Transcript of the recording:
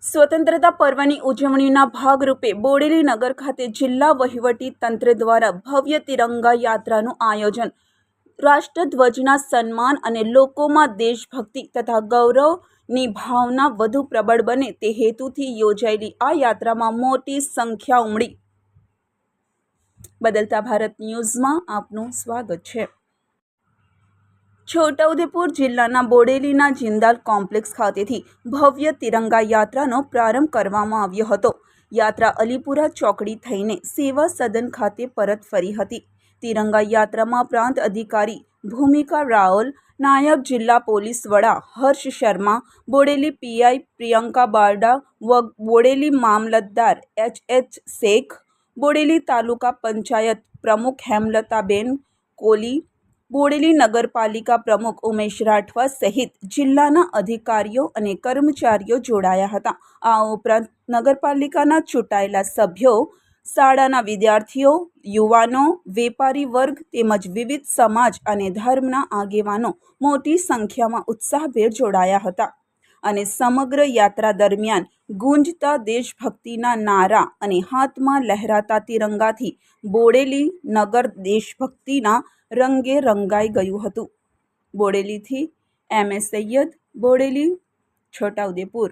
સ્વતંત્રતા પર્વની ઉજવણીના ભાગરૂપે બોડેલી નગર ખાતે જિલ્લા વહીવટી તંત્ર દ્વારા ભવ્ય તિરંગા યાત્રાનું આયોજન રાષ્ટ્રધ્વજના સન્માન અને લોકોમાં દેશભક્તિ તથા ગૌરવની ભાવના વધુ પ્રબળ બને તે હેતુથી યોજાયેલી આ યાત્રામાં મોટી સંખ્યા ઉમટી. બદલતા ભારત ન્યૂઝમાં આપનું સ્વાગત છે. છોટાઉદેપુર જિલ્લાના બોડેલીના જિંદાલ કોમ્પ્લેક્સ ખાતેથી ભવ્ય તિરંગા યાત્રાનો પ્રારંભ કરવામાં આવ્યો હતો. યાત્રા અલીપુરા ચોકડી થઈને સેવા સદન ખાતે પરત ફરી હતી. તિરંગા યાત્રામાં પ્રાંત અધિકારી ભૂમિકા રાઓલ, નાયબ જિલ્લા પોલીસ વડા હર્ષ શર્મા, બોડેલી પીઆઈ પ્રિયંકા બારડા, બોડેલી મામલતદાર એચ શેખ, બોડેલી તાલુકા પંચાયત પ્રમુખ હેમલતાબેન કોલી, બોડેલી નગરપાલિકા પ્રમુખ ઉમેશ રાઠવા સહિત જિલ્લાના અધિકારીઓ અને કર્મચારીઓ જોડાયા હતા. આ ઉપરાંત નગરપાલિકાના ચૂંટાયેલા સભ્યો, શાળાના વિદ્યાર્થીઓ, યુવાનો, વેપારી વર્ગ તેમજ વિવિધ સમાજ અને ધર્મના આગેવાનો મોટી સંખ્યામાં ઉત્સાહભેર જોડાયા હતા અને સમગ્ર યાત્રા દરમિયાન ગુંજતા દેશભક્તિના નારા અને હાથમાં લહેરાતા તિરંગાથી બોડેલી નગર દેશભક્તિના રંગે રંગાઈ ગયું હતું. બોડેલીથી MS સૈયદ, બોડેલી, છોટાઉદેપુર.